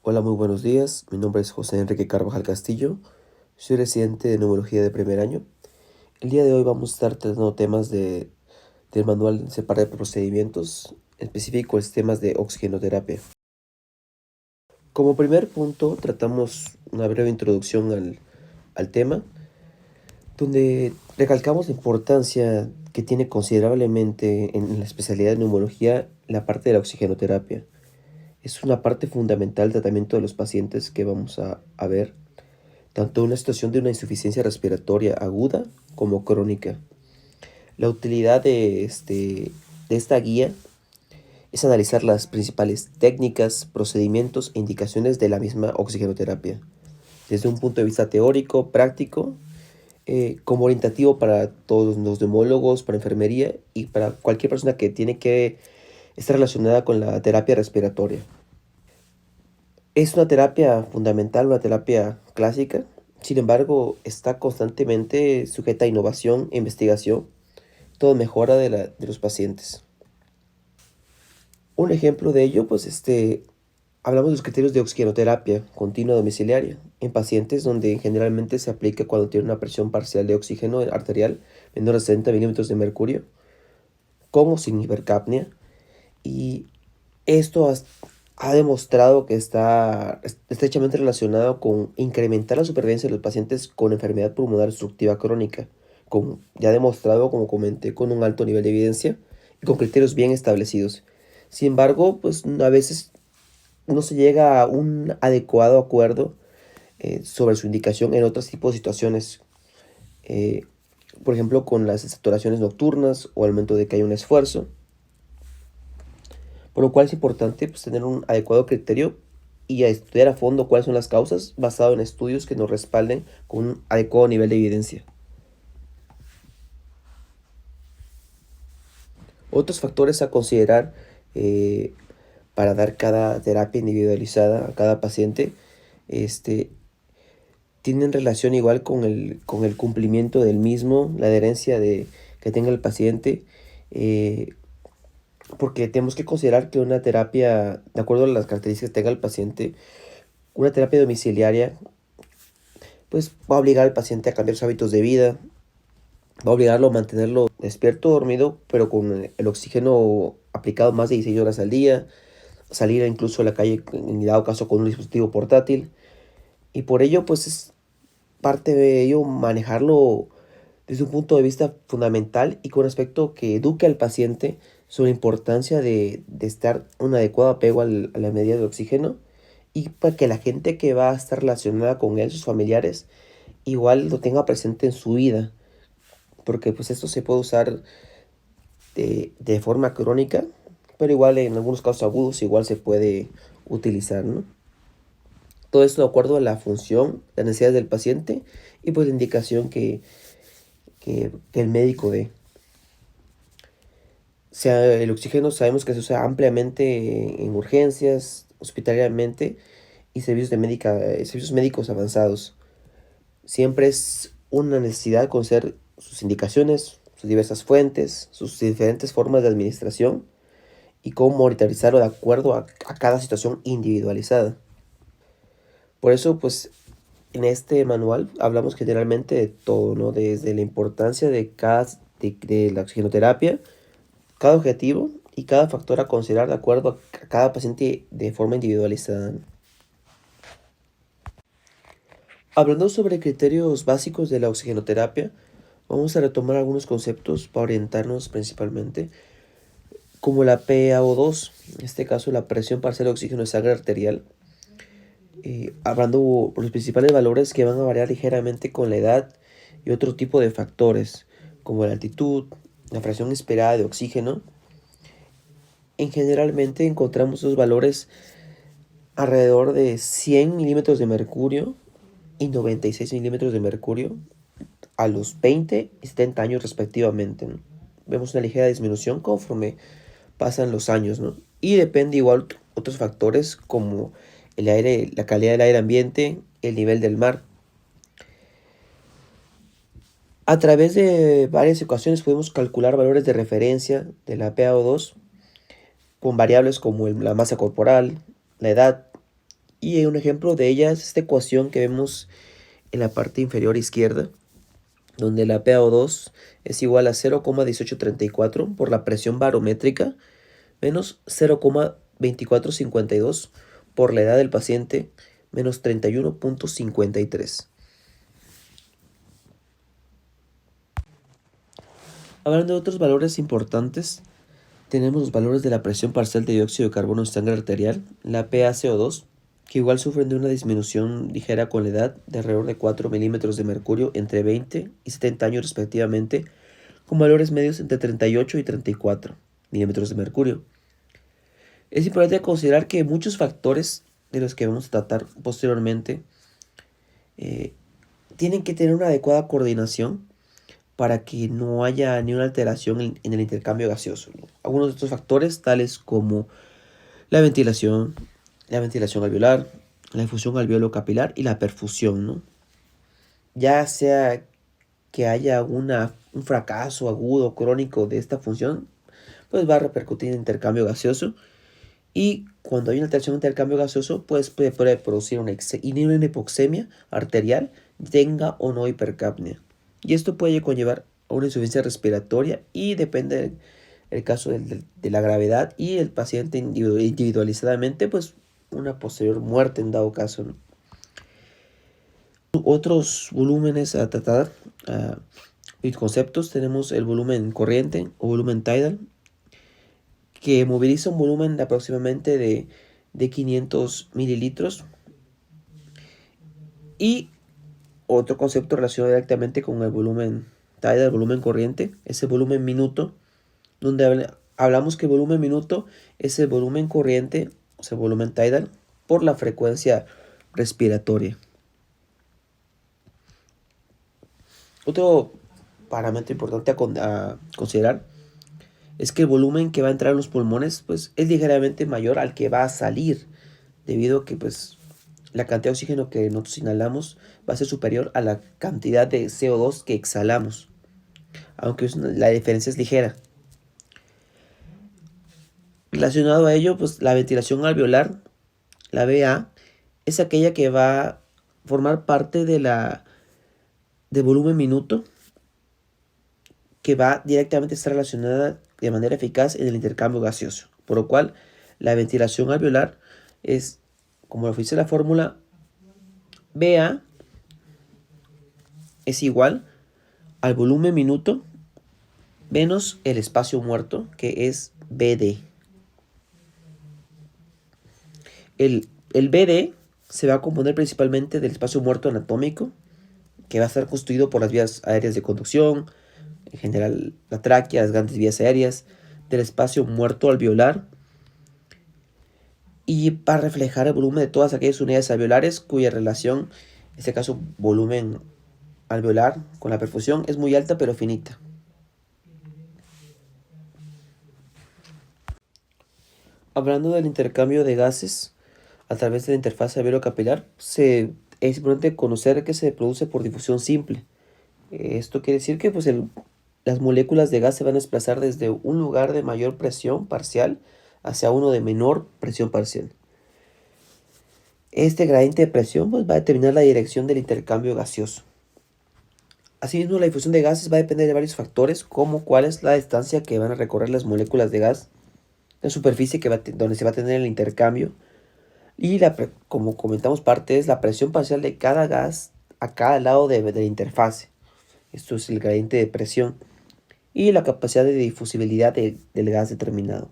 Hola, muy buenos días. Mi nombre es José Enrique Carvajal Castillo. Soy residente de neumología de primer año. El día de hoy vamos a estar tratando temas del manual separado de procedimientos, en específico los temas de oxigenoterapia. Como primer punto, tratamos una breve introducción al tema, donde recalcamos la importancia que tiene considerablemente en la especialidad de neumología la parte de la oxigenoterapia. Es una parte fundamental del tratamiento de los pacientes que vamos a ver tanto en una situación de una insuficiencia respiratoria aguda como crónica. La utilidad de esta guía es analizar las principales técnicas, procedimientos e indicaciones de la misma oxigenoterapia, desde un punto de vista teórico, práctico, como orientativo para todos los neumólogos, para enfermería y para cualquier persona que tiene que estar relacionada con la terapia respiratoria. Es una terapia fundamental, una terapia clásica. Sin embargo, está constantemente sujeta a innovación e investigación, todo mejora de los pacientes. Un ejemplo de ello, hablamos de los criterios de oxigenoterapia continua domiciliaria en pacientes donde generalmente se aplica cuando tiene una presión parcial de oxígeno arterial menor a 60 milímetros de mercurio, con o sin hipercapnia, y esto ha demostrado que está estrechamente relacionado con incrementar la supervivencia de los pacientes con enfermedad pulmonar obstructiva crónica, ya demostrado, como comenté, con un alto nivel de evidencia y con criterios bien establecidos. Sin embargo, pues a veces no se llega a un adecuado acuerdo sobre su indicación en otros tipos de situaciones, eh, por ejemplo, con las saturaciones nocturnas o al momento de que hay un esfuerzo. Por lo cual es importante tener un adecuado criterio y a estudiar a fondo cuáles son las causas basado en estudios que nos respalden con un adecuado nivel de evidencia. Otros factores a considerar eh, para dar cada terapia individualizada a cada paciente tienen relación igual con el cumplimiento del mismo, la adherencia que tenga el paciente, eh, porque tenemos que considerar que una terapia, de acuerdo a las características que tenga el paciente, una terapia domiciliaria pues va a obligar al paciente a cambiar sus hábitos de vida, va a obligarlo a mantenerlo despierto, dormido, pero con el oxígeno aplicado más de 16 horas al día, salir incluso a la calle en dado caso con un dispositivo portátil, y por ello pues es parte de ello manejarlo desde un punto de vista fundamental y con aspecto que eduque al paciente sobre la importancia de estar un adecuado apego a la medida de oxígeno, y para que la gente que va a estar relacionada con él, sus familiares, igual lo tenga presente en su vida, porque pues esto se puede usar de forma crónica, pero igual en algunos casos agudos igual se puede utilizar, ¿no? Todo esto de acuerdo a la función, las necesidades del paciente y pues la indicación que el médico dé. Sea, el oxígeno sabemos que se usa ampliamente en urgencias, hospitalariamente y servicios médicos avanzados. Siempre es una necesidad conocer sus indicaciones, sus diversas fuentes, sus diferentes formas de administración y cómo monitorizarlo de acuerdo a cada situación individualizada. Por eso, pues, en este manual hablamos generalmente de todo, ¿no? Desde la importancia de la oxigenoterapia, cada objetivo y cada factor a considerar de acuerdo a cada paciente de forma individualizada. Hablando sobre criterios básicos de la oxigenoterapia, vamos a retomar algunos conceptos para orientarnos principalmente, como la PaO2, en este caso la presión parcial de oxígeno de sangre arterial, hablando por los principales valores que van a variar ligeramente con la edad y otro tipo de factores, como la altitud, la fracción esperada de oxígeno. En generalmente encontramos esos valores alrededor de 100 milímetros de mercurio y 96 milímetros de mercurio a los 20 y 70 años respectivamente, ¿no? Vemos una ligera disminución conforme pasan los años, ¿no? Y depende igual otros factores como el aire, la calidad del aire ambiente, el nivel del mar. A través de varias ecuaciones podemos calcular valores de referencia de la PaO2 con variables como la masa corporal, la edad Y un ejemplo de ella es esta ecuación que vemos en la parte inferior izquierda, donde la PaO2 es igual a 0,1834 por la presión barométrica menos 0,2452 por la edad del paciente menos 31,53. Hablando de otros valores importantes, tenemos los valores de la presión parcial de dióxido de carbono en sangre arterial, la PaCO2, que igual sufren de una disminución ligera con la edad de alrededor de 4 milímetros de mercurio entre 20 y 70 años respectivamente, con valores medios entre 38 y 34 milímetros de mercurio. Es importante considerar que muchos factores de los que vamos a tratar posteriormente tienen que tener una adecuada coordinación para que no haya ni una alteración en el intercambio gaseoso, ¿no? Algunos de estos factores, tales como la ventilación alveolar, la difusión alveolo capilar y la perfusión, ¿no? Ya sea que haya un fracaso agudo o crónico de esta función, pues va a repercutir en el intercambio gaseoso. Y cuando hay una alteración en el intercambio gaseoso, pues puede producir una hipoxemia arterial, tenga o no hipercapnia. Y esto puede conllevar a una insuficiencia respiratoria y depende del caso de la gravedad y el paciente individualizadamente, pues una posterior muerte en dado caso, ¿no? Otros volúmenes a tratar y conceptos, tenemos el volumen corriente o volumen tidal, que moviliza un volumen de aproximadamente de 500 mililitros. Y otro concepto relacionado directamente con el volumen tidal, el volumen corriente, es el volumen minuto, donde hablamos que el volumen minuto es el volumen corriente, o sea, el volumen tidal, por la frecuencia respiratoria. Otro parámetro importante a considerar es que el volumen que va a entrar en los pulmones pues, es ligeramente mayor al que va a salir, debido a que pues, la cantidad de oxígeno que nosotros inhalamos va a ser superior a la cantidad de CO2 que exhalamos, aunque la diferencia es ligera. Relacionado a ello, pues la ventilación alveolar, la VA, es aquella que va a formar parte del volumen minuto, que va directamente a estar relacionada de manera eficaz en el intercambio gaseoso, por lo cual la ventilación alveolar es, como lo dice la fórmula, VA es igual al volumen minuto menos el espacio muerto, que es BD. El BD se va a componer principalmente del espacio muerto anatómico, que va a estar constituido por las vías aéreas de conducción, en general la tráquea, las grandes vías aéreas, del espacio muerto alveolar, y para reflejar el volumen de todas aquellas unidades alveolares cuya relación, en este caso volumen alveolar con la perfusión, es muy alta pero finita. Hablando del intercambio de gases a través de la interfaz alveolo-capilar, es importante conocer que se produce por difusión simple. Esto quiere decir que pues, las moléculas de gas se van a desplazar desde un lugar de mayor presión parcial hacia uno de menor presión parcial. Este gradiente de presión pues, va a determinar la dirección del intercambio gaseoso. Asimismo, la difusión de gases va a depender de varios factores, como cuál es la distancia que van a recorrer las moléculas de gas, la superficie donde se va a tener el intercambio, y como comentamos, parte es la presión parcial de cada gas a cada lado de la interfase. Esto es el gradiente de presión y la capacidad de difusibilidad del gas determinado.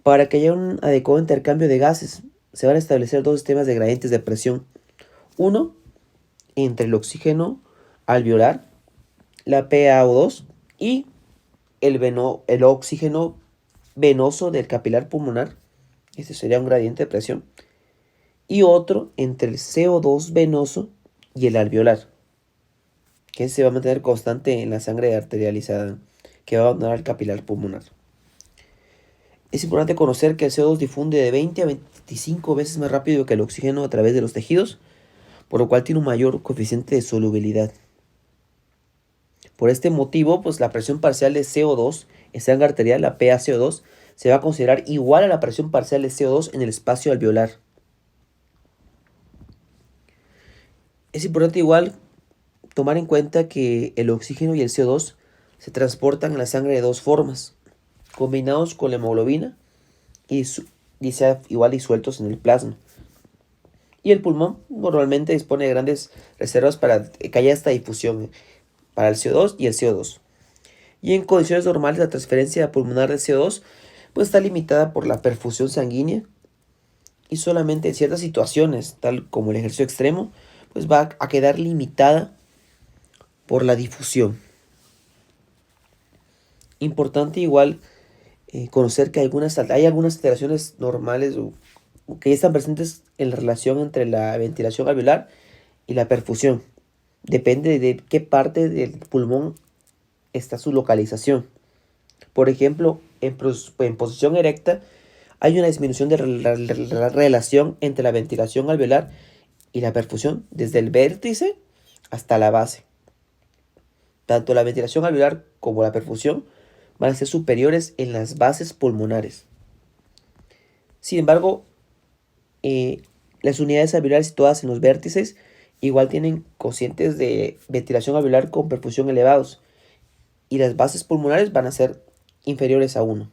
Para que haya un adecuado intercambio de gases, se van a establecer dos sistemas de gradientes de presión. Uno, entre el oxígeno alveolar, la PaO2, y el oxígeno venoso del capilar pulmonar. Este sería un gradiente de presión. Y otro entre el CO2 venoso y el alveolar, que se va a mantener constante en la sangre arterializada, que va a abandonar el capilar pulmonar. Es importante conocer que el CO2 difunde de 20 a 25 veces más rápido que el oxígeno a través de los tejidos, por lo cual tiene un mayor coeficiente de solubilidad. Por este motivo, pues la presión parcial de CO2 en sangre arterial, la PaCO2, se va a considerar igual a la presión parcial de CO2 en el espacio alveolar. Es importante igual tomar en cuenta que el oxígeno y el CO2 se transportan en la sangre de dos formas, combinados con la hemoglobina y sea igual disueltos en el plasma. Y el pulmón normalmente dispone de grandes reservas para que haya esta difusión para el CO2 y el CO2. Y en condiciones normales la transferencia pulmonar de CO2 pues está limitada por la perfusión sanguínea y solamente en ciertas situaciones, tal como el ejercicio extremo, pues va a quedar limitada por la difusión. Importante igual conocer que hay algunas alteraciones normales que ya están presentes en la relación entre la ventilación alveolar y la perfusión. Depende de qué parte del pulmón está su localización. Por ejemplo, en posición erecta hay una disminución de la relación entre la ventilación alveolar y la perfusión desde el vértice hasta la base. Tanto la ventilación alveolar como la perfusión van a ser superiores en las bases pulmonares. Sin embargo, las unidades alveolares situadas en los vértices igual tienen cocientes de ventilación alveolar con perfusión elevados y las bases pulmonares van a ser inferiores a 1.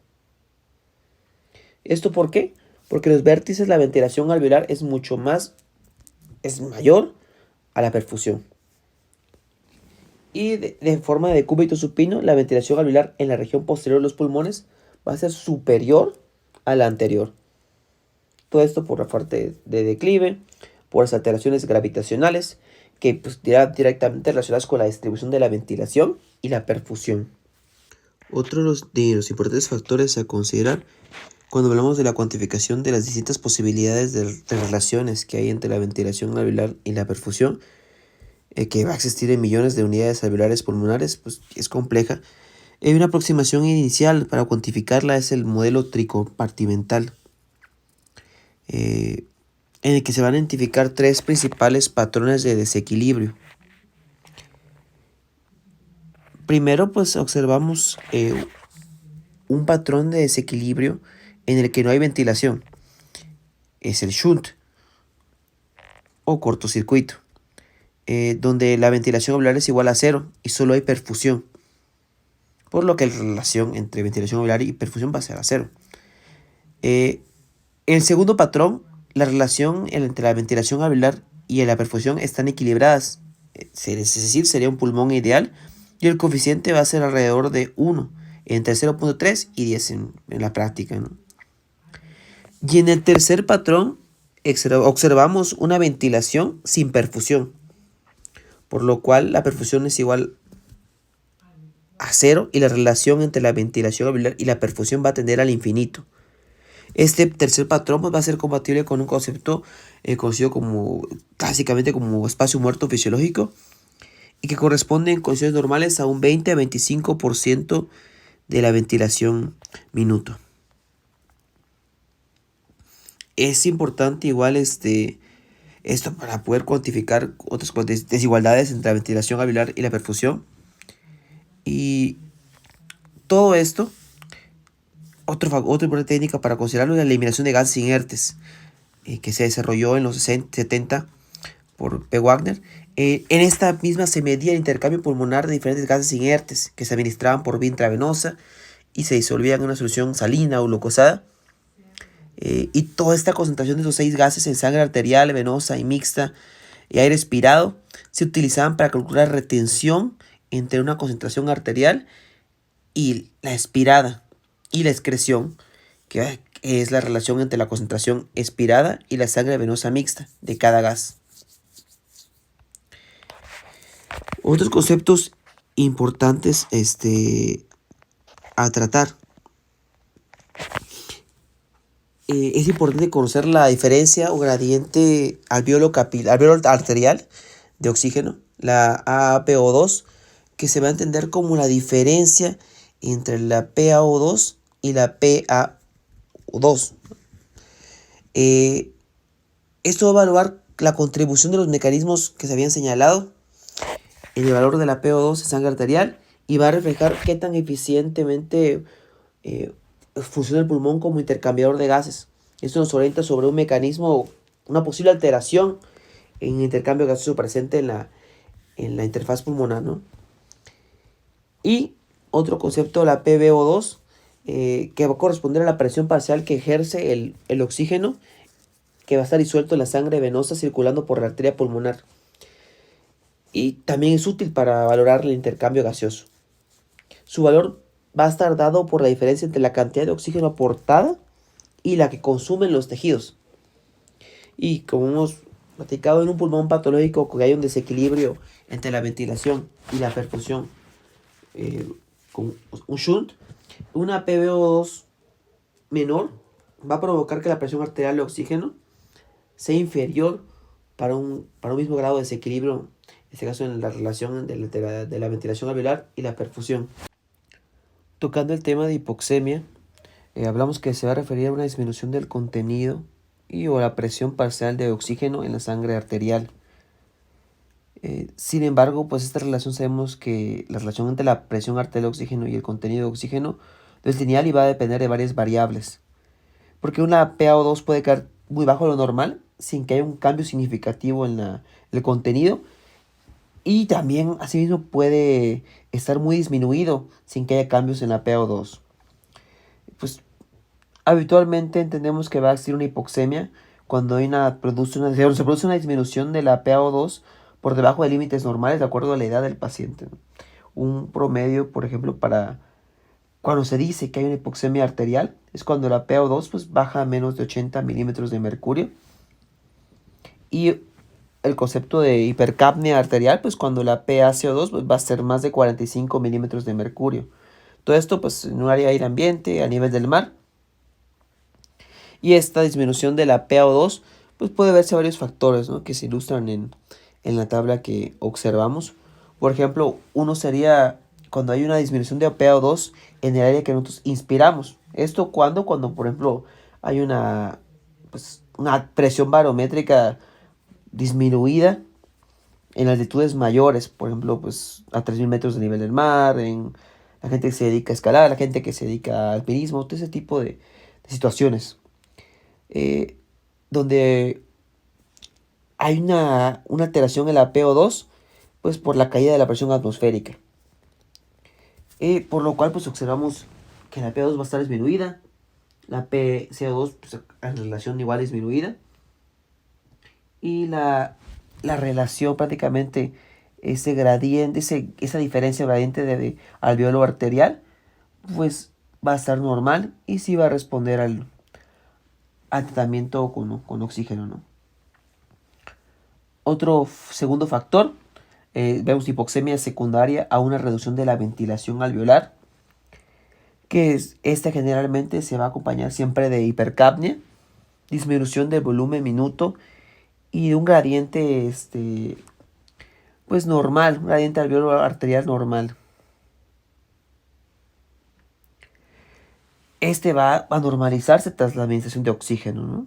¿Esto por qué? Porque en los vértices la ventilación alveolar es mayor a la perfusión. Y de forma de cúbito supino, la ventilación alveolar en la región posterior de los pulmones va a ser superior a la anterior. Todo esto por la parte de declive, por las alteraciones gravitacionales, que pues, directamente relacionadas con la distribución de la ventilación y la perfusión. Otro de los importantes factores a considerar cuando hablamos de la cuantificación de las distintas posibilidades de relaciones que hay entre la ventilación alveolar y la perfusión, que va a existir en millones de unidades alveolares pulmonares, pues es compleja. Una aproximación inicial para cuantificarla es el modelo tricompartimental, en el que se van a identificar 3 principales patrones de desequilibrio. Primero, pues observamos un patrón de desequilibrio en el que no hay ventilación. Es el shunt o cortocircuito, donde la ventilación alveolar es igual a 0 y solo hay perfusión, por lo que la relación entre ventilación alveolar y perfusión va a ser a 0. En el segundo patrón, la relación entre la ventilación alveolar y la perfusión están equilibradas, es decir, sería un pulmón ideal, y el coeficiente va a ser alrededor de 1, entre 0.3 y 10 en la práctica, ¿no? Y en el tercer patrón observamos una ventilación sin perfusión, por lo cual la perfusión es igual a 0 y la relación entre la ventilación alveolar y la perfusión va a tender al infinito. Este tercer patrón pues, va a ser compatible con un concepto conocido clásicamente como espacio muerto fisiológico y que corresponde en condiciones normales a un 20 a 25% de la ventilación minuto. Es importante igual esto para poder cuantificar otras desigualdades entre la ventilación alveolar y la perfusión. Y todo esto, otra importante técnica para considerarlo es la eliminación de gases inertes, que se desarrolló en los 70 por P. Wagner. En esta misma se medía el intercambio pulmonar de diferentes gases inertes que se administraban por vía intravenosa y se disolvían en una solución salina o glucosada. Y toda esta concentración de esos 6 gases en sangre arterial, venosa y mixta y aire expirado se utilizaban para calcular retención entre una concentración arterial y la expirada y la excreción, que es la relación entre la concentración expirada y la sangre venosa mixta de cada gas. Otros conceptos importantes a tratar. Es importante conocer la diferencia o gradiente alveolo arterial de oxígeno, la AaPO2, que se va a entender como la diferencia entre la PaO2 y la PaO2. Esto va a evaluar la contribución de los mecanismos que se habían señalado en el valor de la PaO2 en sangre arterial y va a reflejar qué tan eficientemente funciona el pulmón como intercambiador de gases. Esto nos orienta sobre un mecanismo, una posible alteración en intercambio gaseoso presente en la interfaz pulmonar, ¿no? Y otro concepto, la PbO2, que va a corresponder a la presión parcial que ejerce el oxígeno que va a estar disuelto en la sangre venosa circulando por la arteria pulmonar. Y también es útil para valorar el intercambio gaseoso. Su valor va a estar dado por la diferencia entre la cantidad de oxígeno aportada y la que consumen los tejidos. Y como hemos platicado, en un pulmón patológico que hay un desequilibrio entre la ventilación y la perfusión, con un shunt, una PbO2 menor va a provocar que la presión arterial de oxígeno sea inferior para un mismo grado de desequilibrio, en este caso en la relación de la ventilación alveolar y la perfusión. Tocando el tema de hipoxemia, hablamos que se va a referir a una disminución del contenido y o la presión parcial de oxígeno en la sangre arterial. Sin embargo, pues esta relación sabemos que la relación entre la presión arterial de oxígeno y el contenido de oxígeno no es lineal y va a depender de varias variables. Porque una PaO2 puede caer muy bajo de lo normal sin que haya un cambio significativo en el contenido. Y también asimismo puede estar muy disminuido sin que haya cambios en la PaO2. Pues habitualmente entendemos que va a existir una hipoxemia cuando se produce una disminución de la PaO2 por debajo de límites normales de acuerdo a la edad del paciente, ¿no? Un promedio, por ejemplo, para cuando se dice que hay una hipoxemia arterial es cuando la PaO2 pues, baja a menos de 80 milímetros de mercurio. Y el concepto de hipercapnia arterial, pues cuando la PaCO2 pues, va a ser más de 45 milímetros de mercurio. Todo esto pues en un área de aire ambiente, a nivel del mar. Y esta disminución de la PaO2 pues puede verse varios factores, ¿no?, que se ilustran en la tabla que observamos. Por ejemplo, uno sería cuando hay una disminución de PaO2 en el área que nosotros inspiramos. Esto cuando por ejemplo, hay una presión barométrica disminuida en altitudes mayores, por ejemplo, pues a 3000 metros de nivel del mar, en la gente que se dedica a escalar, la gente que se dedica al alpinismo, todo ese tipo de situaciones. Donde hay una alteración en la PO2, pues por la caída de la presión atmosférica. Por lo cual pues observamos que la PO2 va a estar disminuida, la PCO2 pues, en relación igual disminuida, y la relación prácticamente, ese gradiente, esa diferencia gradiente de alveolo arterial, pues va a estar normal y sí va a responder al tratamiento con oxígeno, ¿no? Otro segundo factor, vemos hipoxemia secundaria a una reducción de la ventilación alveolar, que esta generalmente se va a acompañar siempre de hipercapnia, disminución del volumen minuto y de un gradiente pues normal, un gradiente alveolo arterial normal. Va a normalizarse tras la administración de oxígeno, ¿no?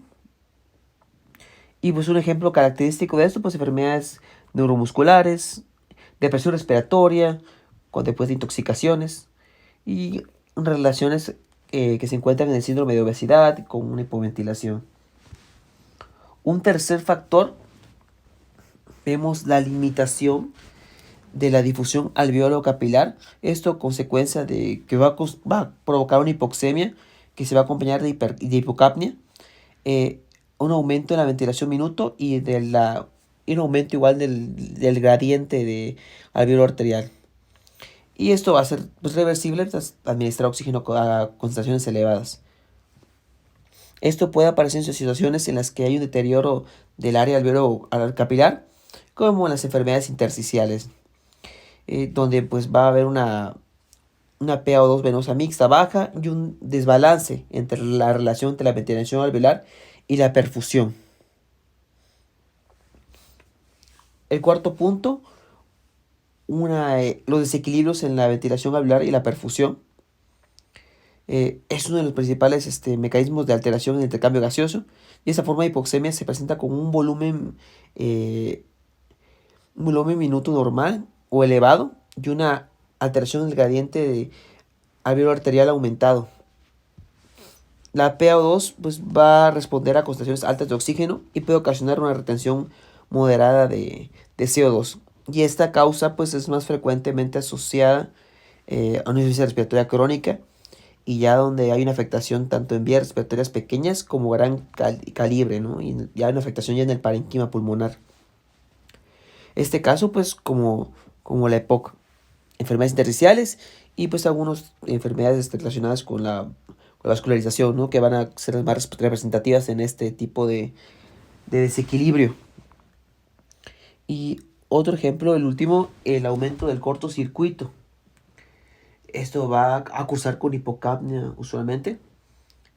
Y pues un ejemplo característico de esto, pues enfermedades neuromusculares, depresión respiratoria, después de intoxicaciones y relaciones que se encuentran en el síndrome de obesidad con una hipoventilación. Un tercer factor, vemos la limitación de la difusión alveolo capilar. Esto consecuencia de que va a provocar una hipoxemia que se va a acompañar de hipocapnia, un aumento en la ventilación minuto y un aumento igual del gradiente de alveolo arterial. Y esto va a ser pues, reversible tras administrar oxígeno a concentraciones elevadas. Esto puede aparecer en situaciones en las que hay un deterioro del área alveolo capilar, como en las enfermedades intersticiales, donde pues va a haber una PaO2 venosa mixta baja y un desbalance entre la relación entre la ventilación alveolar y la perfusión. El cuarto punto, los desequilibrios en la ventilación alveolar y la perfusión. Es uno de los principales mecanismos de alteración en el intercambio gaseoso. Y esa forma de hipoxemia se presenta con un volumen minuto normal o elevado y una alteración del gradiente de alveolo arterial aumentado. La PaO2 pues, va a responder a concentraciones altas de oxígeno y puede ocasionar una retención moderada de CO2. Y esta causa pues es más frecuentemente asociada a una insuficiencia respiratoria crónica, y ya donde hay una afectación tanto en vías respiratorias pequeñas como gran calibre, ¿no? Y ya hay una afectación ya en el parénquima pulmonar. Este caso, pues, como la EPOC, enfermedades intersticiales y pues algunas enfermedades relacionadas con la vascularización, ¿no? Que van a ser las más representativas en este tipo de desequilibrio. Y otro ejemplo, el último, el aumento del cortocircuito. Esto va a cursar con hipocapnia usualmente,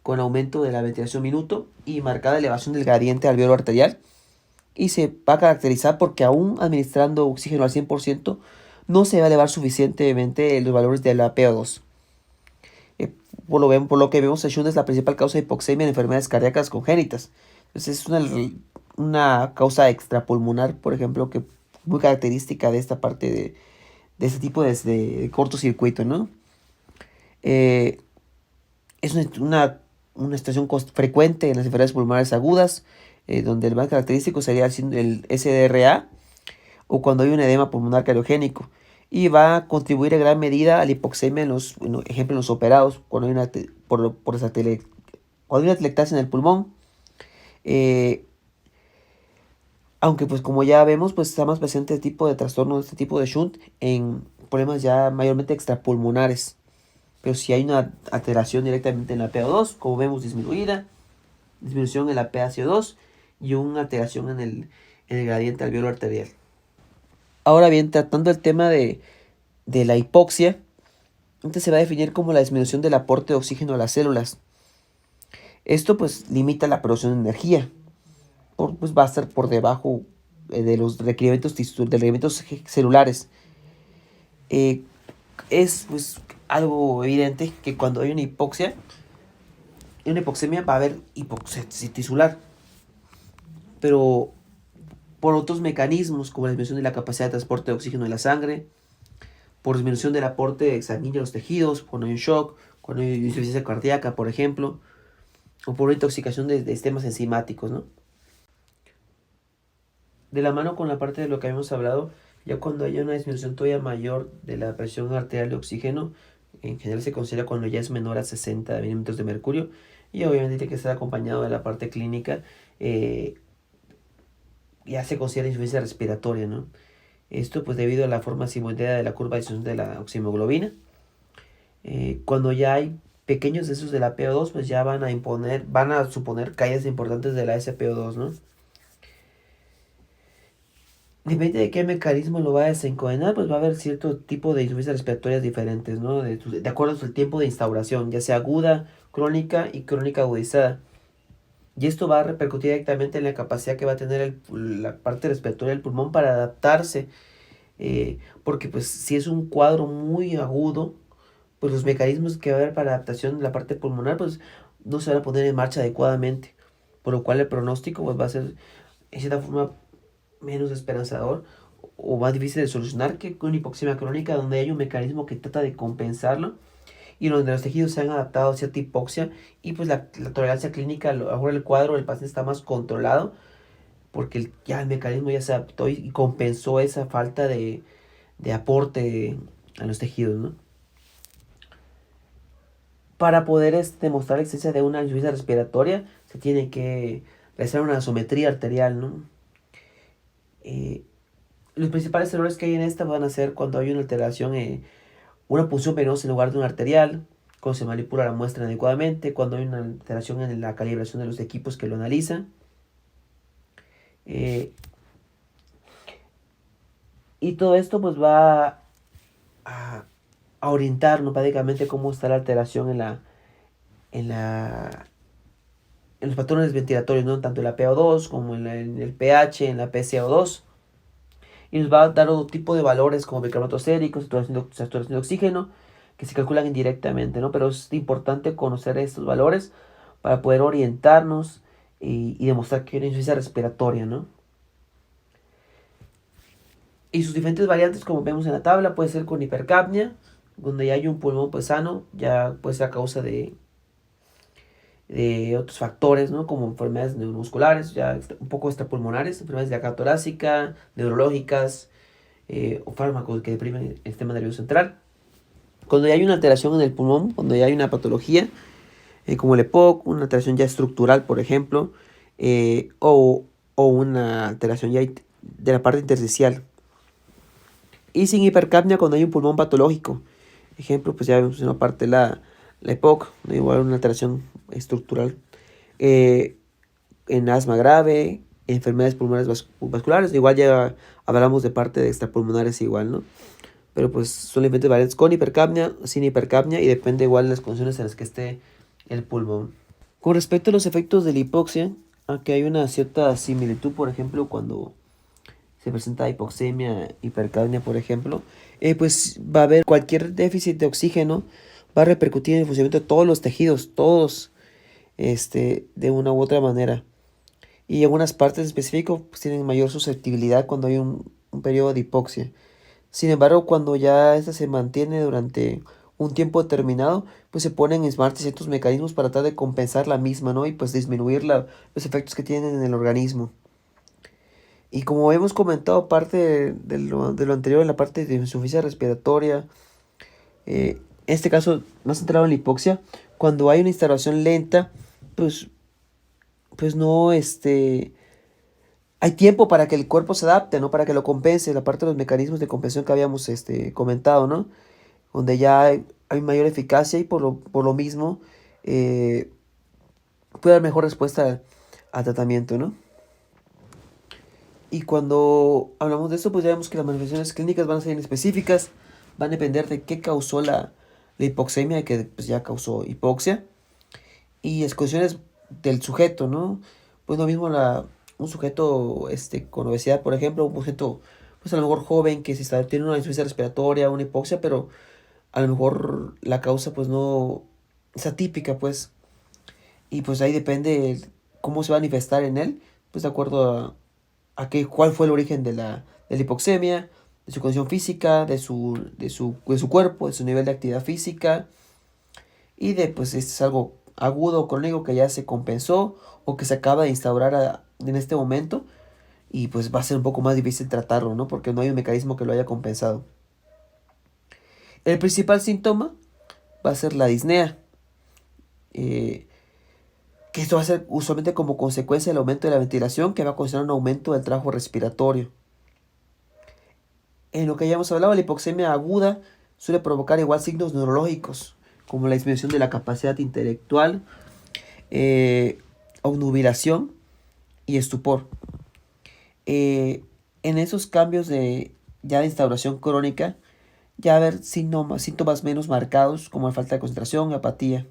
con aumento de la ventilación minuto y marcada elevación del gradiente alveolo arterial. Y se va a caracterizar porque aún administrando oxígeno al 100%, no se va a elevar suficientemente los valores de la PO2. Por lo que vemos, el shunt es la principal causa de hipoxemia en enfermedades cardíacas congénitas. Entonces es una causa extrapulmonar, por ejemplo, que muy característica de esta parte de este tipo de cortocircuito, ¿no? Es una situación frecuente en las enfermedades pulmonares agudas, donde el más característico sería el SDRA o cuando hay un edema pulmonar cariogénico, y va a contribuir en gran medida a la hipoxemia ejemplo, en los operados, cuando hay cuando hay una atelectasia en el pulmón. Aunque pues como ya vemos, pues está más presente este tipo de trastorno, este tipo de shunt en problemas ya mayormente extrapulmonares. Pero si hay una alteración directamente en la PO2, como vemos disminución en la PaCO2 y una alteración en el gradiente alveolo arterial. Ahora bien, tratando el tema de la hipoxia, entonces se va a definir como la disminución del aporte de oxígeno a las células. Esto pues limita la producción de energía, pues va a estar por debajo de los requerimientos celulares. Es pues algo evidente que cuando hay una hipoxemia va a haber hipoxia tisular, pero por otros mecanismos como la disminución de la capacidad de transporte de oxígeno en la sangre, por disminución del aporte sanguíneo a los tejidos, cuando hay un shock, cuando hay insuficiencia cardíaca, por ejemplo, o por intoxicación de sistemas enzimáticos, ¿no? De la mano con la parte de lo que habíamos hablado, ya cuando haya una disminución todavía mayor de la presión arterial de oxígeno, en general se considera cuando ya es menor a 60 milímetros de mercurio, y obviamente tiene que estar acompañado de la parte clínica, ya se considera insuficiencia respiratoria, ¿no? Esto pues debido a la forma simétrica de la curva de distribución de la oximoglobina. Cuando ya hay pequeños descensos de la PO2, pues ya van a suponer caídas importantes de la SPO2, ¿no? Depende de qué mecanismo lo va a desencadenar, pues va a haber cierto tipo de insuficiencias respiratorias diferentes, ¿no? De acuerdo al tiempo de instauración, ya sea aguda, crónica y crónica agudizada. Y esto va a repercutir directamente en la capacidad que va a tener la parte respiratoria del pulmón para adaptarse. Porque pues si es un cuadro muy agudo, pues los mecanismos que va a haber para adaptación de la parte pulmonar, pues no se van a poner en marcha adecuadamente. Por lo cual el pronóstico pues va a ser en cierta forma menos esperanzador o más difícil de solucionar que con hipoxemia crónica, donde hay un mecanismo que trata de compensarlo y donde los tejidos se han adaptado a cierta hipoxia, y pues la tolerancia clínica, ahora el cuadro del paciente está más controlado porque ya el mecanismo ya se adaptó y compensó esa falta de aporte a los tejidos, ¿no? Para poder demostrar la existencia de una insuficiencia respiratoria, se tiene que realizar una gasometría arterial, ¿no? Los principales errores que hay en esta van a ser cuando hay una alteración, una punción venosa en lugar de una arterial, cuando se manipula la muestra inadecuadamente, cuando hay una alteración en la calibración de los equipos que lo analizan. Y todo esto pues va a orientarnos prácticamente cómo está la alteración en los patrones ventilatorios, ¿no? Tanto en la PO2 como en el pH, en la PCO2. Y nos va a dar otro tipo de valores como bicarbonato sérico, saturación de oxígeno, que se calculan indirectamente, ¿no? Pero es importante conocer estos valores para poder orientarnos y demostrar que hay una insuficiencia respiratoria, ¿no? Y sus diferentes variantes, como vemos en la tabla, puede ser con hipercapnia, donde ya hay un pulmón pues sano, ya puede ser a causa de de otros factores, ¿no? Como enfermedades neuromusculares, ya un poco extrapulmonares, enfermedades de la caja torácica, neurológicas, o fármacos que deprimen el sistema nervioso central. Cuando ya hay una alteración en el pulmón, cuando ya hay una patología, como el EPOC, una alteración ya estructural, por ejemplo, o una alteración ya de la parte intersticial. Y sin hipercapnia cuando hay un pulmón patológico. Ejemplo, pues ya vemos en la parte la EPOC, ¿no? Igual una alteración estructural. En asma grave, enfermedades pulmonares vasculares, igual ya hablamos de parte de extrapulmonares igual, ¿no? Pero pues son diferentes variantes con hipercapnia, sin hipercapnia y depende igual de las condiciones en las que esté el pulmón. Con respecto a los efectos de la hipoxia, aunque hay una cierta similitud, por ejemplo, cuando se presenta hipoxemia, hipercapnia, por ejemplo, pues va a haber cualquier déficit de oxígeno, va a repercutir en el funcionamiento de todos los tejidos, todos, de una u otra manera. Y algunas partes específicas pues, tienen mayor susceptibilidad cuando hay un periodo de hipoxia. Sin embargo, cuando ya esta se mantiene durante un tiempo determinado, pues se ponen en marcha ciertos mecanismos para tratar de compensar la misma, ¿no? Y pues disminuir los efectos que tienen en el organismo. Y como hemos comentado parte de lo anterior en la parte de insuficiencia respiratoria, en este caso más centrado en la hipoxia, cuando hay una instalación lenta, pues, pues no, hay tiempo para que el cuerpo se adapte, ¿no? Para que lo compense, la parte de los mecanismos de compensación que habíamos comentado, ¿no? Donde ya hay mayor eficacia y por lo mismo puede dar mejor respuesta al tratamiento, ¿no? Y cuando hablamos de esto, pues ya vemos que las manifestaciones clínicas van a ser inespecíficas, van a depender de qué causó la hipoxemia, que pues, ya causó hipoxia, y las condiciones del sujeto, ¿no? Pues lo mismo un sujeto con obesidad, por ejemplo, un sujeto, pues a lo mejor joven, que si tiene una insuficiencia respiratoria, una hipoxia, pero a lo mejor la causa pues no es atípica, pues, y pues ahí depende cómo se va a manifestar en él, pues de acuerdo cuál fue el origen de la hipoxemia, de su condición física, de su cuerpo, de su nivel de actividad física, y de pues es algo agudo o crónico que ya se compensó o que se acaba de instaurar en este momento, y pues va a ser un poco más difícil tratarlo, ¿no? Porque no hay un mecanismo que lo haya compensado. El principal síntoma va a ser la disnea, que esto va a ser usualmente como consecuencia del aumento de la ventilación, que va a ocasionar un aumento del trabajo respiratorio. En lo que ya hemos hablado, la hipoxemia aguda suele provocar igual signos neurológicos, como la disminución de la capacidad intelectual, obnubilación y estupor. En esos cambios ya de instauración crónica, ya va a haber síntomas menos marcados, como la falta de concentración, apatía.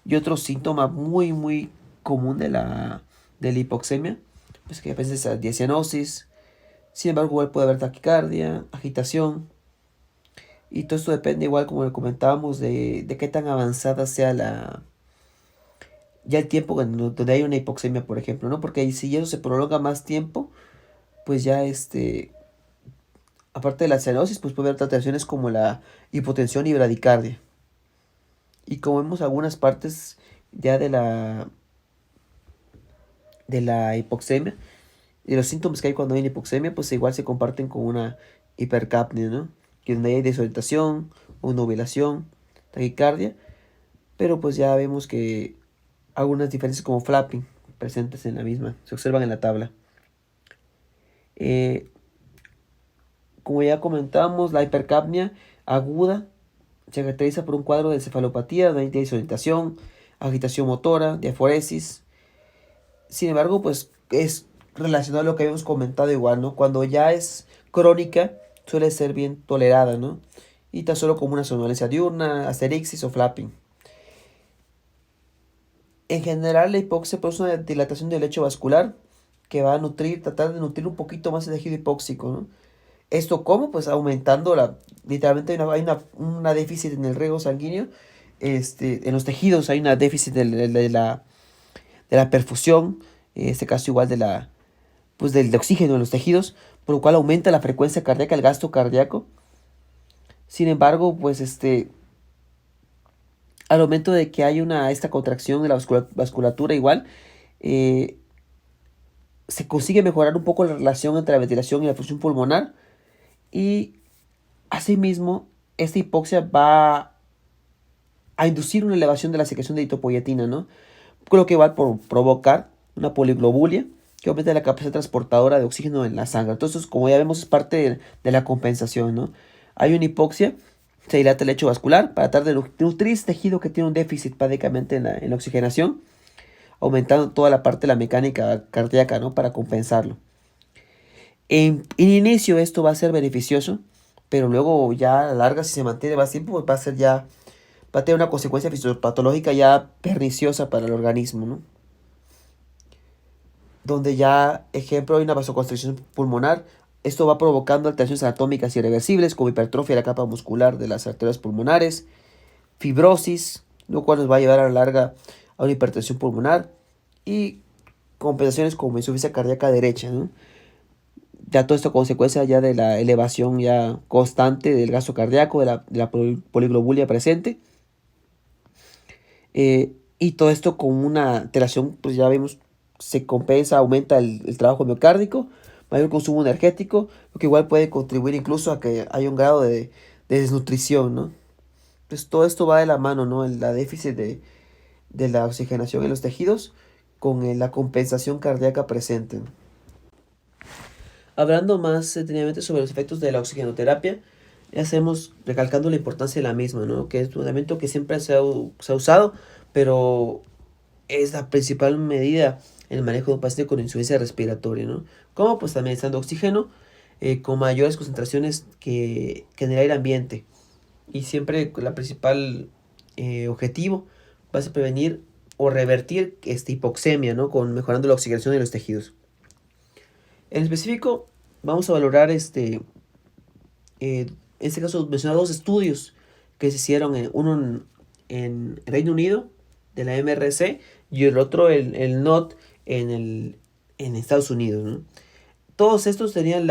Y otro síntoma muy, muy común de la hipoxemia, pues que a veces es diacianosis. Sin embargo, igual puede haber taquicardia, agitación. Y todo esto depende, igual como le comentábamos, de qué tan avanzada sea ya el tiempo donde hay una hipoxemia, por ejemplo, ¿no? Porque si eso se prolonga más tiempo, pues ya aparte de la cianosis, pues puede haber alteraciones como la hipotensión y bradicardia. Y como vemos algunas partes ya de la hipoxemia, y los síntomas que hay cuando hay una hipoxemia, pues igual se comparten con una hipercapnia, ¿no? Que donde hay desorientación, obnubilación, taquicardia, pero pues ya vemos que algunas diferencias como flapping presentes en la misma se observan en la tabla. Como ya comentamos, la hipercapnia aguda se caracteriza por un cuadro de cefalopatía, donde hay desorientación, agitación motora, diaforesis. Sin embargo, pues es relacionado a lo que habíamos comentado igual, ¿no? Cuando ya es crónica, suele ser bien tolerada, ¿no? Y tan solo como una somnolencia diurna, asterixis o flapping. En general, la hipoxia produce una dilatación del lecho vascular que va a tratar de nutrir un poquito más el tejido hipóxico, ¿no? ¿Esto cómo? Pues aumentando literalmente hay una déficit en el riego sanguíneo, en los tejidos hay una déficit de la perfusión, en este caso igual pues del oxígeno en los tejidos, por lo cual aumenta la frecuencia cardíaca, el gasto cardíaco. Sin embargo, pues al momento de que hay esta contracción de la vasculatura igual, eh, se consigue mejorar un poco la relación entre la ventilación y la función pulmonar, y asimismo esta hipoxia va a inducir una elevación de la secreción de eritropoyetina, ¿no? Con lo que va a provocar una poliglobulia que aumenta la capacidad transportadora de oxígeno en la sangre. Entonces, como ya vemos, es parte de la compensación, ¿no? Hay una hipoxia, se dilata el lecho vascular para tratar de nutrir ese tejido que tiene un déficit prácticamente en la oxigenación, aumentando toda la parte de la mecánica cardíaca, ¿no? Para compensarlo. En inicio esto va a ser beneficioso, pero luego ya a la larga, si se mantiene más tiempo, pues va a tener una consecuencia fisiopatológica ya perniciosa para el organismo, ¿no? Donde ya, ejemplo, hay una vasoconstricción pulmonar. Esto va provocando alteraciones anatómicas irreversibles, como hipertrofia de la capa muscular de las arterias pulmonares, fibrosis, lo cual nos va a llevar a la larga a una hipertensión pulmonar, y compensaciones como insuficiencia cardíaca derecha, ¿no? Ya todo esto consecuencia ya de la elevación ya constante del gasto cardíaco, de la poliglobulia presente. Y todo esto con una alteración, pues ya vemos, se compensa, aumenta el trabajo miocárdico, mayor consumo energético, lo que igual puede contribuir incluso a que haya un grado de desnutrición, ¿no? Entonces todo esto va de la mano, ¿no? La déficit de la oxigenación en los tejidos con la compensación cardíaca presente. Hablando más detenidamente sobre los efectos de la oxigenoterapia, hacemos recalcando la importancia de la misma, ¿no? Que es un tratamiento que siempre se ha usado, pero es la principal medida en el manejo de un paciente con insuficiencia respiratoria, ¿no? Como pues administrando oxígeno con mayores concentraciones que en el aire ambiente. Y siempre la principal objetivo va a ser prevenir o revertir esta hipoxemia, ¿no? Con mejorando la oxigenación de los tejidos. En específico, vamos a valorar en este caso mencionar dos estudios que se hicieron, uno en Reino Unido de la MRC y el otro el NOT en Estados Unidos, ¿no? Todos estos tenían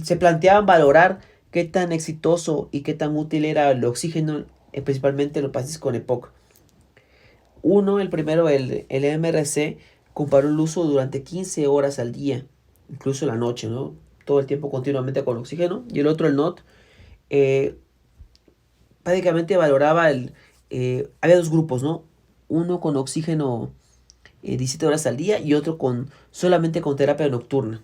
se planteaban valorar qué tan exitoso y qué tan útil era el oxígeno, principalmente en los pacientes con EPOC. El primero, el MRC, comparó el uso durante 15 horas al día, incluso en la noche, ¿no? Todo el tiempo continuamente con oxígeno. Y el otro, el NOT, prácticamente valoraba había dos grupos, ¿no? Uno con oxígeno 17 horas al día y otro solamente con terapia nocturna.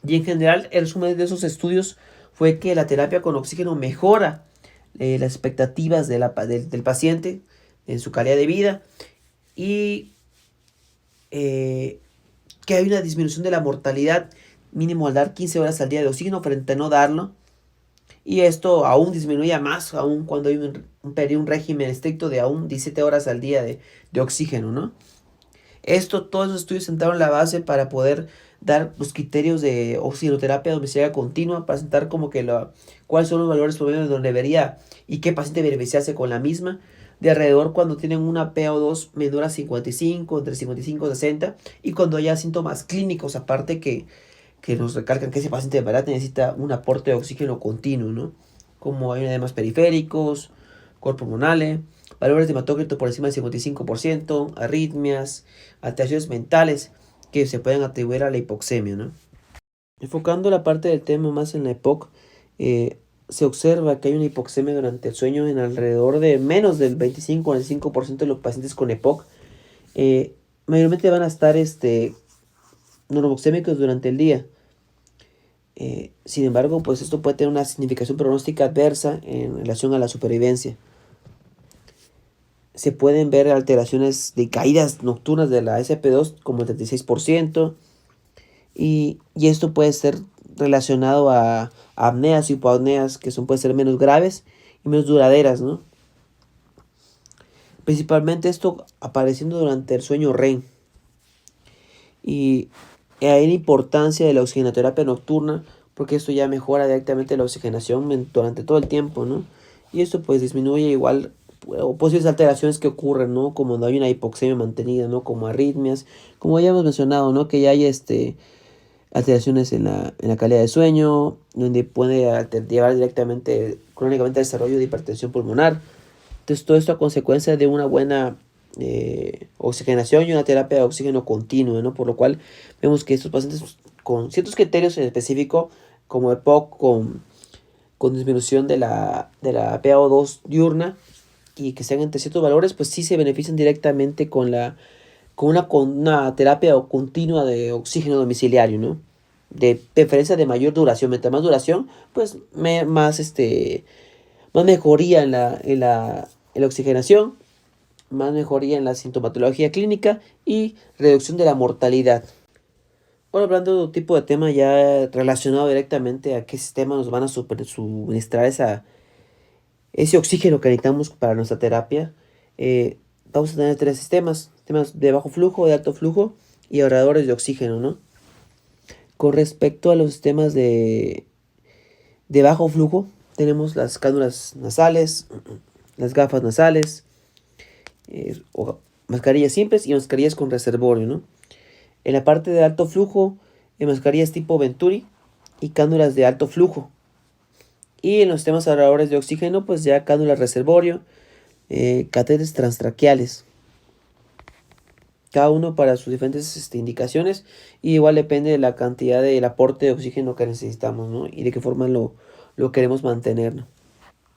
Y en general, el resumen de esos estudios fue que la terapia con oxígeno mejora las expectativas del paciente en su calidad de vida, y que hay una disminución de la mortalidad mínimo al dar 15 horas al día de oxígeno frente a no darlo. Y esto aún disminuye más, aún cuando hay un régimen estricto de aún 17 horas al día de oxígeno, ¿no? Todos los estudios sentaron la base para poder dar los criterios de oxigenoterapia domiciliaria continua, para sentar como que cuáles son los valores promedio donde debería y qué paciente beneficiarse con la misma, de alrededor cuando tienen una PO2 menor a 55, entre 55 y 60, y cuando haya síntomas clínicos, aparte que nos recalcan que ese paciente de verdad necesita un aporte de oxígeno continuo, ¿no? Como hay edemas periféricos, cuerpo pulmonale, valores de hematócrito por encima del 55%, arritmias, alteraciones mentales que se pueden atribuir a la hipoxemia, ¿no? Enfocando la parte del tema más en la EPOC, se observa que hay una hipoxemia durante el sueño en alrededor de menos del 25% de los pacientes con EPOC. Mayormente van a estar normoxémicos durante el día. Sin embargo, pues esto puede tener una significación pronóstica adversa en relación a la supervivencia. Se pueden ver alteraciones de caídas nocturnas de la SP2 como el 36%, y esto puede ser relacionado a apneas y hipoapneas que pueden ser menos graves y menos duraderas, ¿no? Principalmente esto apareciendo durante el sueño REM. Y hay la importancia de la oxigenoterapia nocturna, porque esto ya mejora directamente la oxigenación durante todo el tiempo, ¿no? Y esto pues disminuye igual posibles alteraciones que ocurren, ¿no? Como no hay una hipoxemia mantenida, ¿no? Como arritmias, como ya hemos mencionado, ¿no? Que ya hay alteraciones en la calidad de sueño, donde puede llevar directamente, crónicamente, al desarrollo de hipertensión pulmonar. Entonces, todo esto a consecuencia de una buena oxigenación y una terapia de oxígeno continua, ¿no? Por lo cual vemos que estos pacientes con ciertos criterios en específico, como EPOC con disminución de la PaO2 diurna y que sean entre ciertos valores, pues sí se benefician directamente con una terapia continua de oxígeno domiciliario, ¿no? De preferencia de mayor duración. Mientras más duración, pues más mejoría en la oxigenación, más mejoría en la sintomatología clínica y reducción de la mortalidad. Ahora hablando de otro tipo de tema ya relacionado directamente a qué sistema nos van a suministrar ese oxígeno que necesitamos para nuestra terapia, vamos a tener tres sistemas de bajo flujo, de alto flujo y ahorradores de oxígeno, ¿no? Con respecto a los sistemas de bajo flujo, tenemos las cánulas nasales, las gafas nasales, o mascarillas simples y mascarillas con reservorio, ¿no? En la parte de alto flujo, en mascarillas tipo Venturi y cánulas de alto flujo. Y en los sistemas ahorradores de oxígeno, pues ya cánulas reservorio, catéteres transtraqueales. Cada uno para sus diferentes indicaciones. Y igual depende de la cantidad del aporte de oxígeno que necesitamos, ¿no? Y de qué forma lo queremos mantener, ¿no?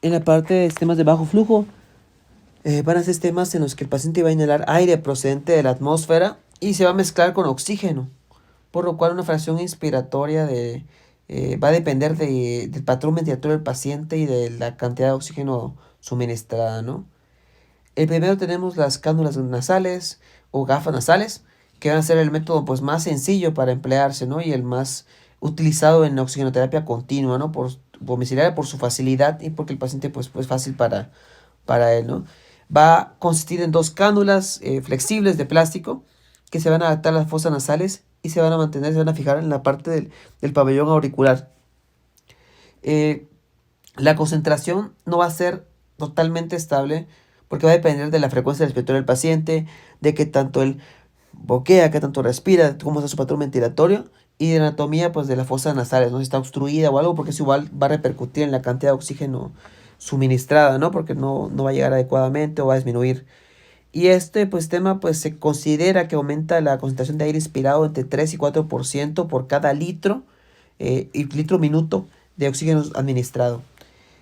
En la parte de sistemas de bajo flujo, van a ser sistemas en los que el paciente va a inhalar aire procedente de la atmósfera y se va a mezclar con oxígeno, por lo cual una fracción inspiratoria va a depender del patrón ventilatorio del paciente y de la cantidad de oxígeno suministrada, ¿no? El primero tenemos las cánulas nasales o gafas nasales, que van a ser el método pues más sencillo para emplearse, ¿no? Y el más utilizado en oxigenoterapia continua, ¿no? Por domiciliaria, por su facilidad y porque el paciente pues fácil para él, ¿no? Va a consistir en dos cánulas flexibles de plástico que se van a adaptar a las fosas nasales y se van a mantener, se van a fijar en la parte del pabellón auricular. La concentración no va a ser totalmente estable porque va a depender de la frecuencia respiratoria del paciente, de qué tanto él boquea, qué tanto respira, cómo está su patrón ventilatorio y de la anatomía pues de las fosas nasales, no si está obstruida o algo, porque eso igual va a repercutir en la cantidad de oxígeno suministrada, ¿no? Porque no va a llegar adecuadamente o va a disminuir. Y este pues tema pues se considera que aumenta la concentración de aire inspirado entre 3 y 4% por cada litro y litro minuto de oxígeno administrado.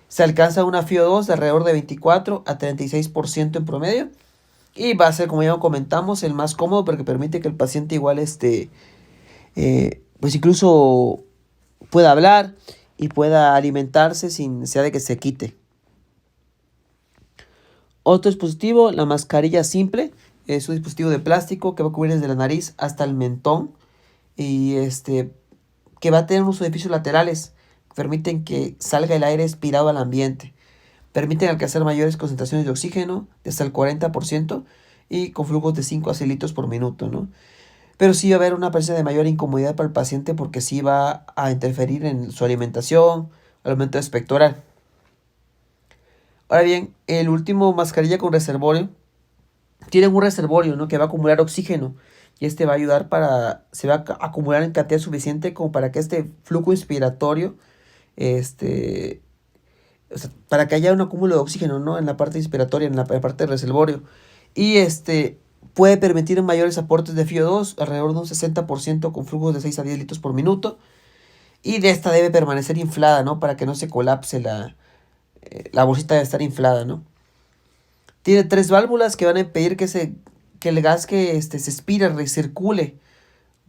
Se alcanza una FiO2 de alrededor de 24 a 36% en promedio. Y va a ser, como ya comentamos, el más cómodo porque permite que el paciente igual pues incluso pueda hablar y pueda alimentarse sin necesidad de que se quite. Otro dispositivo, la mascarilla simple, es un dispositivo de plástico que va a cubrir desde la nariz hasta el mentón y que va a tener unos orificios laterales que permiten que salga el aire expirado al ambiente. Permiten alcanzar mayores concentraciones de oxígeno de hasta el 40% y con flujos de 5 a 6 litros por minuto, ¿no? Pero sí va a haber una presencia de mayor incomodidad para el paciente porque sí va a interferir en su alimentación, al aumento expectoral. Ahora bien, el último mascarilla con reservorio tiene un reservorio, ¿no? Que va a acumular oxígeno y va a ayudar se va a acumular en cantidad suficiente como para que este flujo inspiratorio, o sea, para que haya un acúmulo de oxígeno, ¿no? En la parte inspiratoria, en la parte del reservorio. Y puede permitir mayores aportes de FiO2, alrededor de un 60% con flujos de 6 a 10 litros por minuto. Y de esta debe permanecer inflada, ¿no? Para que no se colapse la bolsita debe estar inflada, ¿no? Tiene 3 válvulas que van a impedir que el gas que se expira recircule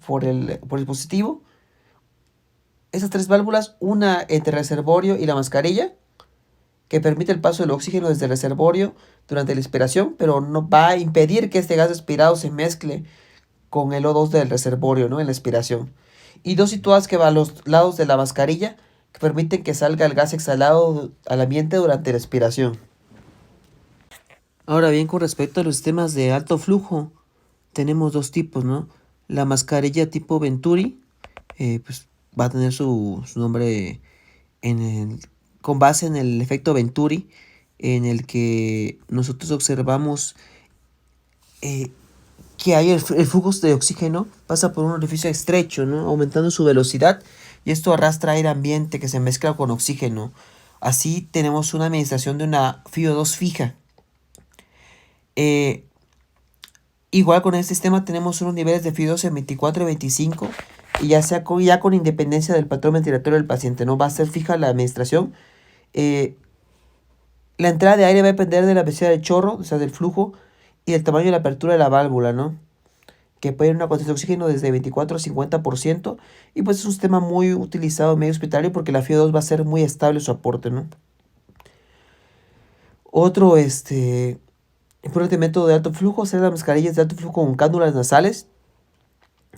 por el dispositivo. Esas 3 válvulas, una entre el reservorio y la mascarilla, que permite el paso del oxígeno desde el reservorio durante la expiración, pero no va a impedir que este gas expirado se mezcle con el O2 del reservorio, ¿no? En la expiración. Y dos situadas que van a los lados de la mascarilla que permiten que salga el gas exhalado al ambiente durante la expiración. Ahora bien, con respecto a los sistemas de alto flujo, tenemos dos tipos, ¿no? La mascarilla tipo Venturi, pues va a tener su nombre con base en el efecto Venturi, en el que nosotros observamos que hay el flujo de oxígeno pasa por un orificio estrecho, ¿no? Aumentando su velocidad y esto arrastra aire ambiente que se mezcla con oxígeno. Así tenemos una administración de una FiO2 fija. Eh, Igual con este sistema tenemos unos niveles de FiO2 en 24 y 25 y ya con independencia del patrón ventilatorio del paciente, ¿no? Va a ser fija la administración. La entrada de aire va a depender de la velocidad del chorro, o sea, del flujo y del tamaño de la apertura de la válvula, ¿no? Que puede ir una concentración de oxígeno desde 24 a 50%, y pues es un sistema muy utilizado en medio hospitalario porque la FiO2 va a ser muy estable su aporte, ¿no? Otro, importante método de alto flujo son las mascarillas de alto flujo con cánulas nasales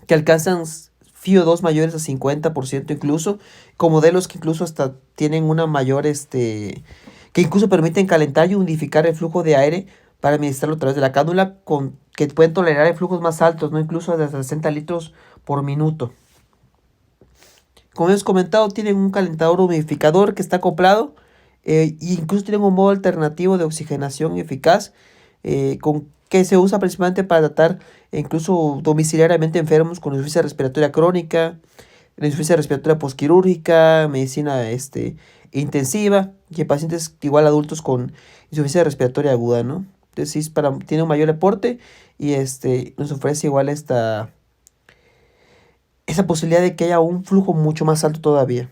que alcanzan FiO2 mayores a 50% incluso, con modelos que incluso hasta tienen una mayor, que incluso permiten calentar y unificar el flujo de aire para administrarlo a través de la cánula, que pueden tolerar flujos más altos, ¿no? Incluso de hasta 60 litros por minuto. Como hemos comentado, tienen un calentador humidificador que está acoplado, e incluso tienen un modo alternativo de oxigenación eficaz, que se usa principalmente para tratar incluso domiciliariamente enfermos con insuficiencia respiratoria crónica, insuficiencia respiratoria posquirúrgica, medicina intensiva, y en pacientes igual adultos con insuficiencia respiratoria aguda, ¿no? Entonces sí, tiene un mayor aporte y nos ofrece igual esa posibilidad de que haya un flujo mucho más alto todavía.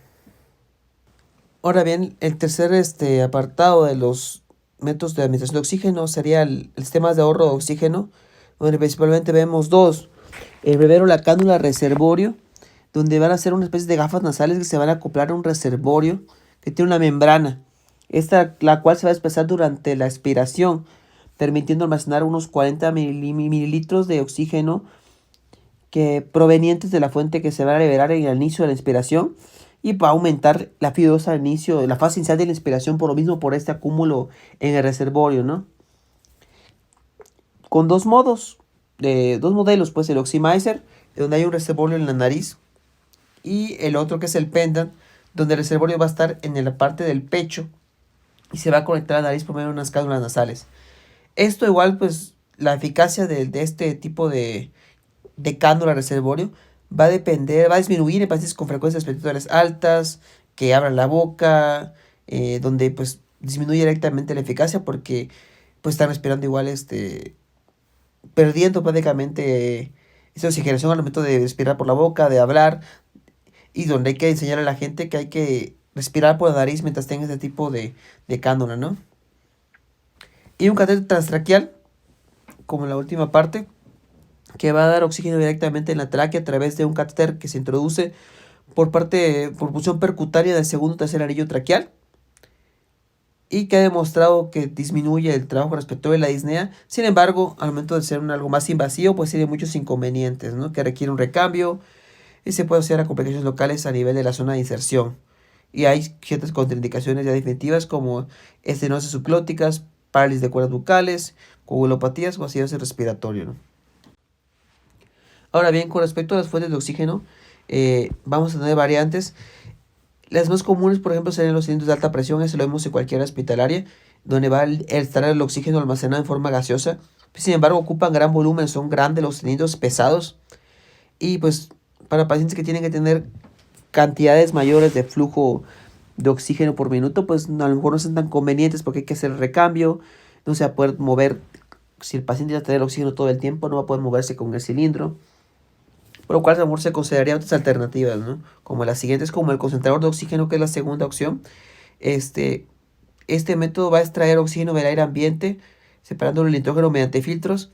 Ahora bien, el tercer apartado de los métodos de administración de oxígeno sería el sistema de ahorro de oxígeno, donde principalmente vemos dos. El primero, la cánula reservorio, donde van a ser una especie de gafas nasales que se van a acoplar a un reservorio que tiene una membrana, la cual se va a espesar durante la expiración, permitiendo almacenar unos 40 mililitros de oxígeno provenientes de la fuente que se va a liberar en el inicio de la inspiración, y va a aumentar la FiO2 al inicio, la fase inicial de la inspiración, por lo mismo, por este acúmulo en el reservorio, ¿no? Con dos modelos, pues el Oximizer, donde hay un reservorio en la nariz, y el otro que es el Pendant, donde el reservorio va a estar en la parte del pecho y se va a conectar a la nariz por medio de unas cánulas nasales. Esto igual, pues, la eficacia de este tipo de cánula reservorio va a disminuir en pacientes con frecuencias respiratorias altas, que abran la boca, donde pues disminuye directamente la eficacia porque pues están respirando igual, perdiendo prácticamente esa oxigenación al momento de respirar por la boca, de hablar, y donde hay que enseñar a la gente que hay que respirar por la nariz mientras tenga este tipo de cánula, ¿no? Y un catéter transtraqueal, como la última parte, que va a dar oxígeno directamente en la tráquea a través de un catéter que se introduce por punción percutánea del segundo o tercer anillo traqueal, y que ha demostrado que disminuye el trabajo respiratorio de la disnea. Sin embargo, al momento de ser algo más invasivo, pues tiene muchos inconvenientes, ¿no? Que requiere un recambio y se puede asociar a complicaciones locales a nivel de la zona de inserción. Y hay ciertas contraindicaciones ya definitivas como estenosis subglóticas, parálisis de cuerdas bucales, coagulopatías o acidosis respiratoria, ¿no? Ahora bien, con respecto a las fuentes de oxígeno, vamos a tener variantes. Las más comunes, por ejemplo, serían los cilindros de alta presión, eso lo vemos en cualquier hospitalaria, donde va a estar el oxígeno almacenado en forma gaseosa. Sin embargo, ocupan gran volumen, son grandes los cilindros pesados, y pues para pacientes que tienen que tener cantidades mayores de flujo de oxígeno por minuto, pues a lo mejor no son tan convenientes porque hay que hacer el recambio, no se va a poder mover. Si el paciente ya tiene el oxígeno todo el tiempo, no va a poder moverse con el cilindro, por lo cual a lo mejor se considerarían otras alternativas, ¿no? Como las siguientes, como el concentrador de oxígeno, que es la segunda opción. Este método va a extraer oxígeno del aire ambiente, separándolo del nitrógeno mediante filtros,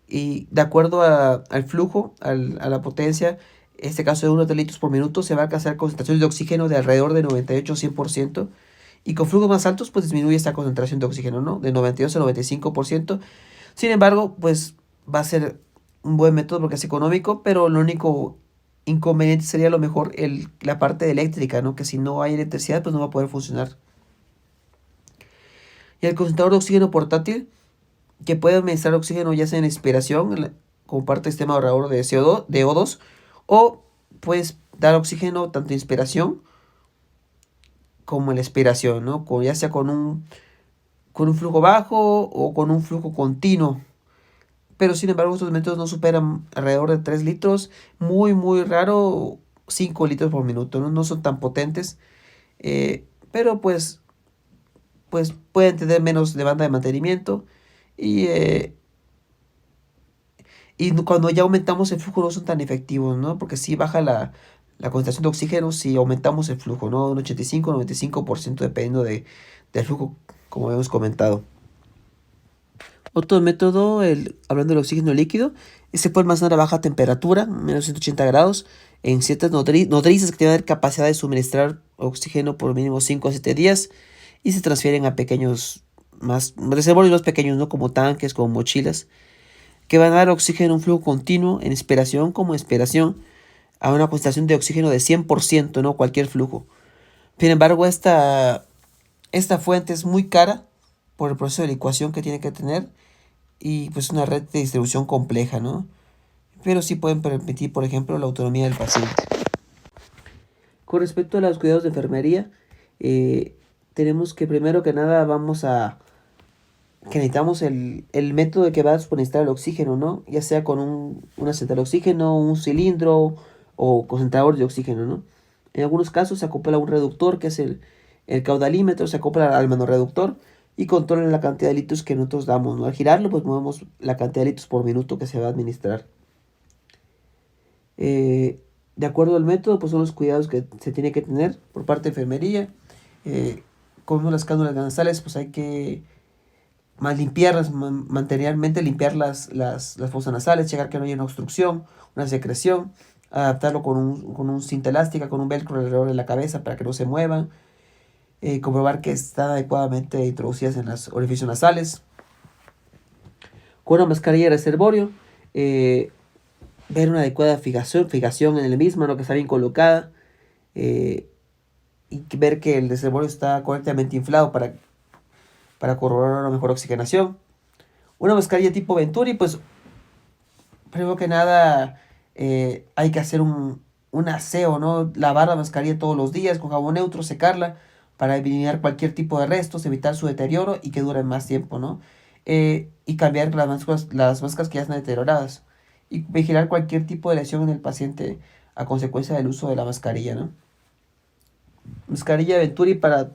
y de acuerdo al flujo, a la potencia, en este caso de 1 litros por minuto, se va a alcanzar concentraciones de oxígeno de alrededor de 98-100%, y con flujos más altos, pues disminuye esta concentración de oxígeno, ¿no? De 92 a 95%. Sin embargo, pues va a ser un buen método porque es económico, pero lo único inconveniente sería a lo mejor la parte eléctrica, ¿no? Que si no hay electricidad, pues no va a poder funcionar. Y el concentrador de oxígeno portátil, que puede administrar oxígeno ya sea en expiración, como parte del sistema ahorrador de CO2, de O2, o puedes dar oxígeno tanto en inspiración como en la expiración, ¿no? Ya sea con un flujo bajo o con un flujo continuo, pero sin embargo estos métodos no superan alrededor de 3 litros, muy raro 5 litros por minuto, no son tan potentes, pero pues pueden tener menos demanda de mantenimiento y, cuando ya aumentamos el flujo no son tan efectivos, ¿no? Porque si baja la concentración de oxígeno si aumentamos el flujo, ¿no? Un 85-95% dependiendo del flujo, como hemos comentado. Otro método, hablando del oxígeno líquido, se puede almacenar a baja temperatura, menos 180 grados, en ciertas nodrizas que tienen capacidad de suministrar oxígeno por mínimo 5 a 7 días y se transfieren a pequeños reservorios más pequeños, ¿no? Como tanques, como mochilas, que van a dar oxígeno un flujo continuo en inspiración como expiración a una concentración de oxígeno de 100%, ¿no? Cualquier flujo. Sin embargo, esta fuente es muy cara por el proceso de licuación que tiene que tener y pues una red de distribución compleja, ¿no? Pero sí pueden permitir, por ejemplo, la autonomía del paciente. Con respecto a los cuidados de enfermería, tenemos que primero que nada que necesitamos el método que va a suministrar el oxígeno, ¿no? Ya sea con una central de oxígeno, un cilindro o concentrador de oxígeno, ¿no? En algunos casos se acopla un reductor que es el caudalímetro, se acopla al manoreductor y controla la cantidad de litros que nosotros damos, ¿no? Al girarlo, pues movemos la cantidad de litros por minuto que se va a administrar. De acuerdo al método, pues son los cuidados que se tiene que tener por parte de enfermería. Con las cánulas nasales, pues hay que limpiarlas, mantenermente limpiar las fosas nasales, checar que no haya una obstrucción, una secreción, adaptarlo con un cinta elástica, con un velcro alrededor de la cabeza para que no se muevan, comprobar que están adecuadamente introducidas en los orificios nasales. Con una mascarilla de reservorio, ver una adecuada fijación en el mismo, ¿no? Que está bien colocada, y ver que el reservorio está correctamente inflado para corroborar una mejor oxigenación. Una mascarilla tipo Venturi, pues primero que nada hay que hacer un aseo, ¿no? Lavar la mascarilla todos los días con jabón neutro, secarla para eliminar cualquier tipo de restos, evitar su deterioro y que dure más tiempo, ¿no? Y cambiar las máscaras que ya están deterioradas y vigilar cualquier tipo de lesión en el paciente a consecuencia del uso de la mascarilla, ¿no? Mascarilla Venturi para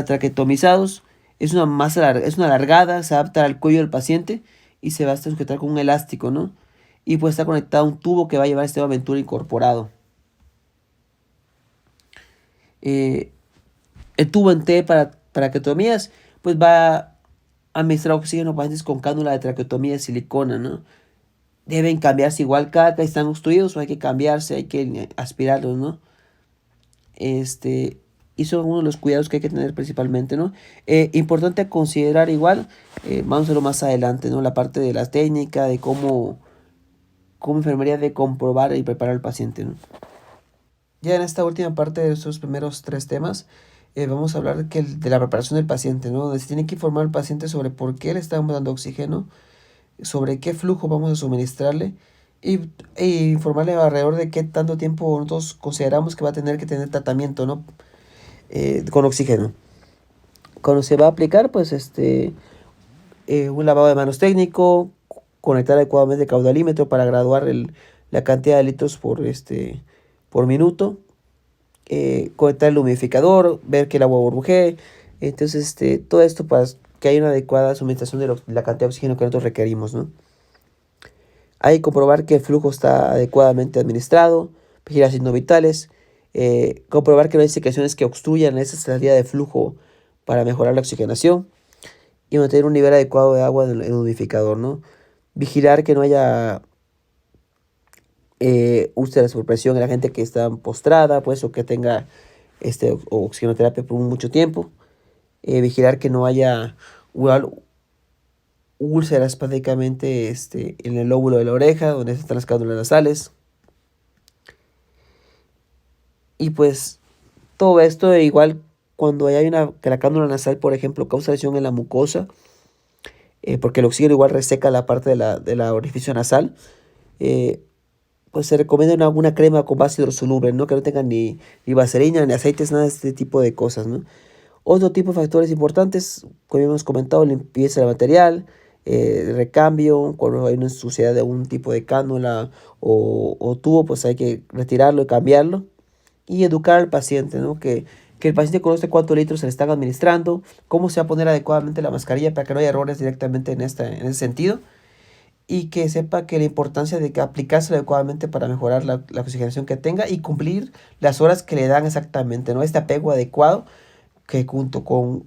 traqueotomizados es una alargada, se adapta al cuello del paciente y se va a sujetar con un elástico, ¿no? Y pues está conectado a un tubo que va a llevar este Venturi incorporado. El tubo en T para traqueotomías, pues va a administrar oxígeno a pacientes con cánula de traqueotomía de silicona, ¿no? Deben cambiarse igual cada que están obstruidos, o hay que cambiarse, hay que aspirarlos, ¿no? Y son uno de los cuidados que hay que tener principalmente, ¿no? Importante considerar igual, vamos a verlo más adelante, ¿no? La parte de la técnica, de cómo enfermería de comprobar y preparar al paciente, ¿no? Ya en esta última parte de estos primeros 3 temas, vamos a hablar de la preparación del paciente, ¿no? Donde se tiene que informar al paciente sobre por qué le estamos dando oxígeno, sobre qué flujo vamos a suministrarle y informarle alrededor de qué tanto tiempo nosotros consideramos que va a tener que tener tratamiento, ¿no? Con oxígeno. Cuando se va a aplicar, pues un lavado de manos técnico, conectar adecuadamente el caudalímetro para graduar la cantidad de litros por minuto, conectar el humidificador, ver que el agua burbujee. Entonces, todo esto para que haya una adecuada suministración de la cantidad de oxígeno que nosotros requerimos, ¿no? Hay que comprobar que el flujo está adecuadamente administrado, vigilar signos vitales, comprobar que no hay secreciones que obstruyan esa salida de flujo para mejorar la oxigenación y mantener un nivel adecuado de agua en el humidificador, ¿no? Vigilar que no haya úlceras por presión en la gente que está postrada, pues, o que tenga oxigenoterapia por mucho tiempo. Vigilar que no haya úlceras prácticamente en el lóbulo de la oreja, donde están las cándulas nasales. Y pues todo esto igual cuando hay que la cándula nasal, por ejemplo, causa lesión en la mucosa, porque el oxígeno igual reseca la parte de la orificio nasal, pues se recomienda una crema con base hidrosoluble, ¿no? Que no tenga ni vaselina, ni aceites, nada de este tipo de cosas, ¿no? Otro tipo de factores importantes, como hemos comentado, limpieza del material, recambio. Cuando hay una suciedad de algún tipo de cánula o tubo, pues hay que retirarlo y cambiarlo. Y educar al paciente, ¿no? Que el paciente conozca cuántos litros se le están administrando, cómo se va a poner adecuadamente la mascarilla para que no haya errores directamente en ese sentido, y que sepa que la importancia de que aplicarse adecuadamente para mejorar la oxigenación que tenga y cumplir las horas que le dan exactamente, ¿no? Este apego adecuado que junto con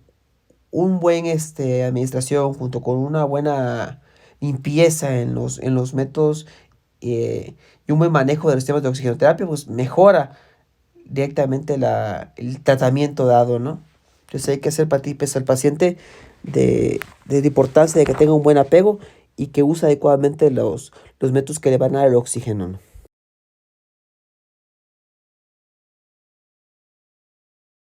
un buen administración, junto con una buena limpieza en los métodos y un buen manejo de los temas de oxigenoterapia, pues mejora directamente el tratamiento dado, ¿no? Entonces hay que hacer partícipes al paciente de la importancia de que tenga un buen apego y que use adecuadamente los métodos que le van a dar el oxígeno, ¿no?